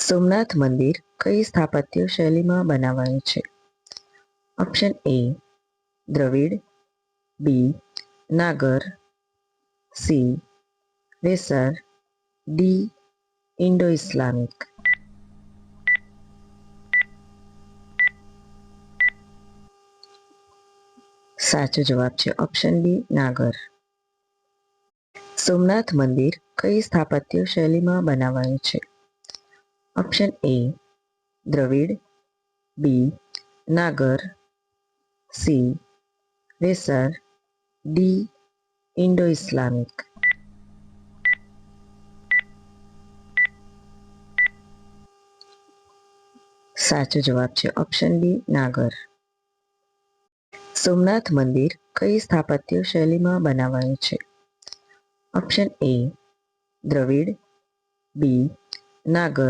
સોમનાથ મંદિર કઈ સ્થાપત્ય શૈલીમાં બનાવાયું છે? Option A Dravida, B Nagara, C Vesara, D Indo Islamic. સાચો જવાબ છે ઓપ્શન બી નાગર. સોમનાથ મંદિર કઈ સ્થાપત્ય શૈલીમાં બનાવાયું છે? Option A Dravida, B Nagara, C Vesara, D Indo Islamic. સાચો જવાબ છે ઓપ્શન બી નાગર. સોમનાથ મંદિર કઈ સ્થાપત્ય શૈલીમાં બનાવાયું છે? Option A Dravida, B Nagar,